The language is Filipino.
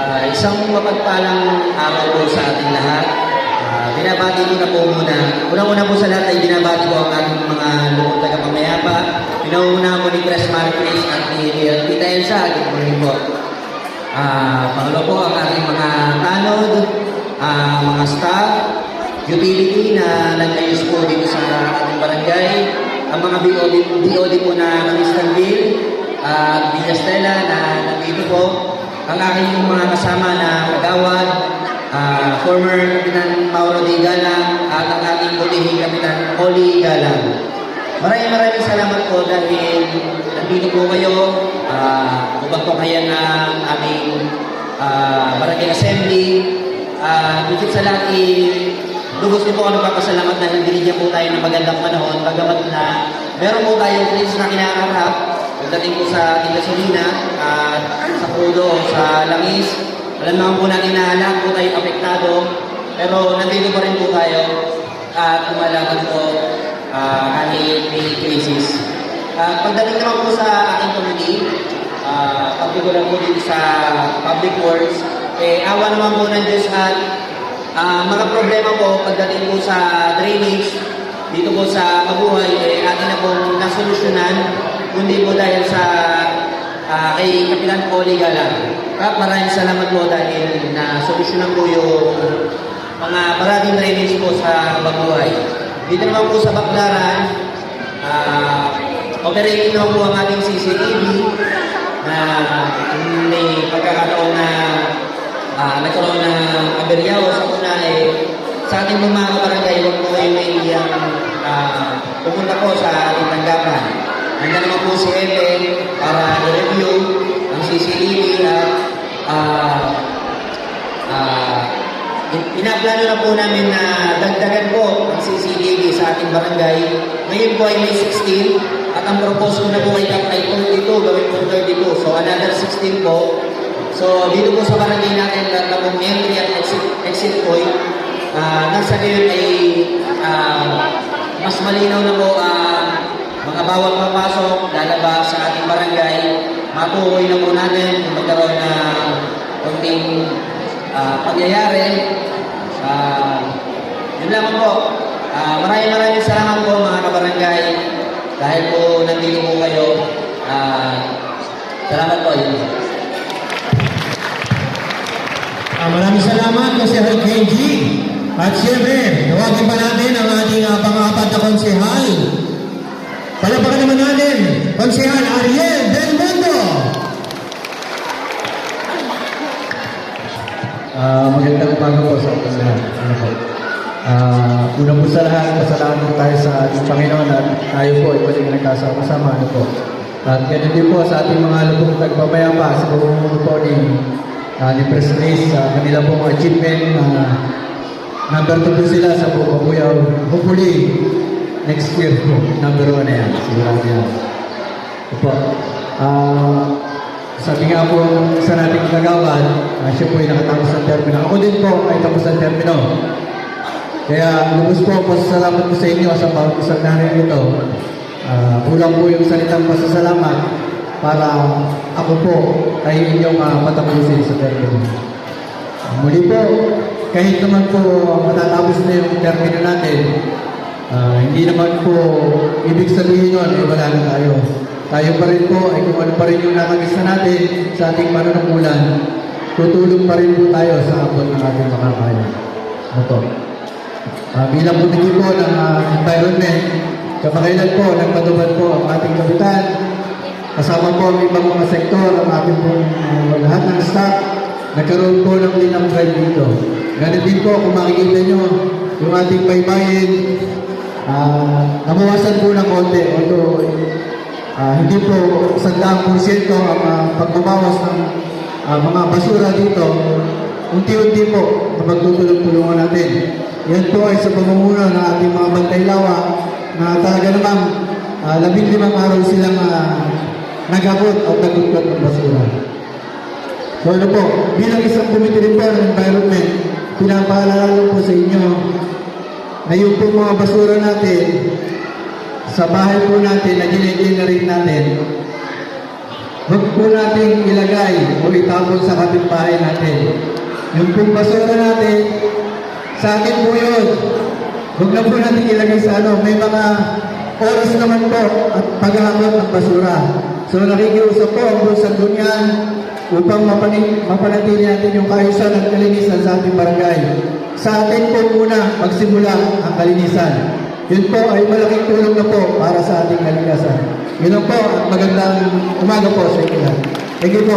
Isang mapagpalang araw po sa ating lahat. Binabati ko na po muna. Unang-una po sa lahat ay binabati ko ang ating mga lupong tagapamayapa. Pinauna ko ni Cres Marquez at ni Tita Elsa. Good morning po. Pangalawa po ang ating mga tanod, mga staff, utility na nag-ayos po dito sa ating barangay, ang mga BOD po na Istanbul at Villa Stella na nandito po, ang aking mga kasama na kagawad, former Kapitan Mauro D. Galang at ang ating butihing Kapitan Oli Galang. Maraming salamat po dahil nandito po kayo upang tukayan ng aming barangay assembly. Bukod sa lahat, lubos din po ako nagpapasalamat dahil binigyan po tayo ng magandang panahon. Bagamat na meron po tayong krisis na kinakarap pagdating po sa ating gasolina at sa crudo, sa langis. Alam naman po natin na lahat po tayo apektado, pero nandito pa rin po tayo at lumalaban po kahit may krisis. Pagdating naman po sa ating committee, particular po dito sa public works, awa naman po ng Diyos at mga problema po pagdating po sa drainage dito po sa Mabuhay, atin na pong nasolusyonan, kundi po dahil sa kay Kapitan Oli Galang. Maraming salamat po dahil nasolusyonan po yung mga maraming drainage po sa Mabuhay. Dito naman po sa Baclaran, operating naman po ang ating CCTV na may pagkakataon na nagkaroon ng aberya o sa una sa ating mga barangay, huwag po kayo may pupunta po sa ating tanggapan. Handa naman po si Ellen para i-review ang CCTV at pinaplano na po namin na dagdagan po ang CCTV sa ating barangay. Ngayon po ay may 16 at ang proposal na po ay 32, gawin po 32. So another 16 po. So dito po sa barangay natin na pong entry at exit point, nasa ngayon ay mas malinaw na po mga bawat papasok, lalabas sa ating barangay. Matukoy na po natin kung magkaroon na konting pagyayari. Yun lang po. Maraming salamat po mga kabarangay dahil po nandito po kayo. Salamat po. Maraming salamat kasi Kenji. At siyempre, tawagin pa natin ang ating pang-apat na konsehal. Palapakan naman natin, Konsehal Ariel Del Mundo. Magandang umaga po sa ating lahat. Una po sa lahat, pasalamat po tayo sa ating Panginoon at tayo po ay muling nagkasama-sama. At ganun din po sa ating mga lubong nagpamayapa sa pamumuno po ni President sa kanila pong achievement number 2 po sila sa Bukabuyaw. Hopefully, next year po, number 1 na yan. Sigurado yan. Opo. Sabi nga po sa nating kagawad, siya po ay nakatapos ng termino. Ako din po ay tapos ng termino. Kaya lubos po, pasasalamat ko sa inyo sa bawat isang narito. Kulang po yung salitang pasasalamat para ako po ay inyong matapusin sa termino. Muli po, kahit naman po matatapos na yung termino natin, hindi naman po ibig sabihin nun, wala na tayo. Tayo pa rin po, ay kung ano pa rin yung nakagisa natin sa ating panunungkulan, tutulong pa rin po tayo sa abot ng ating makakaya. Bilang punigi po ng environment, kapakailan po, nagpatubad po ang ating kapitan, kasama po ang ibang mga sektor, ang ating po lahat ng staff, nagkaroon po ng linang drive dito. Ganun din po, kung makikita nyo, yung ating baybayin, nabawasan po ng konti. Although, hindi po 100% ang pagbabawas ng mga basura dito, unti-unti po na magtutulong-tulungan natin. Yan po ay sa pamumuno ng ating mga bantay-lawa na talaga namang 15 araw silang nag-abot at nagtutulong ng basura. So ano po, bilang isang committee rin po ng environment, pinapaalala po sa inyo na yung po mga basura natin sa bahay po natin na ginigil na rin natin, huwag po nating ilagay o itapon sa kapitbahay natin. Yung pong basura natin, sa atin po yun. Huwag na po natin ilagay sa may mga oras naman po at paghahakot ng basura. So nakikiusap po ang Bunsang Dunyan upang mapanatili natin yung kaayusan at kalinisan sa ating barangay. Sa atin po muna magsimula ang kalinisan. Yun po ay malaking tulong na po para sa ating kalikasan. Yun lang po at magandang umaga po sa inyo. Thank you po.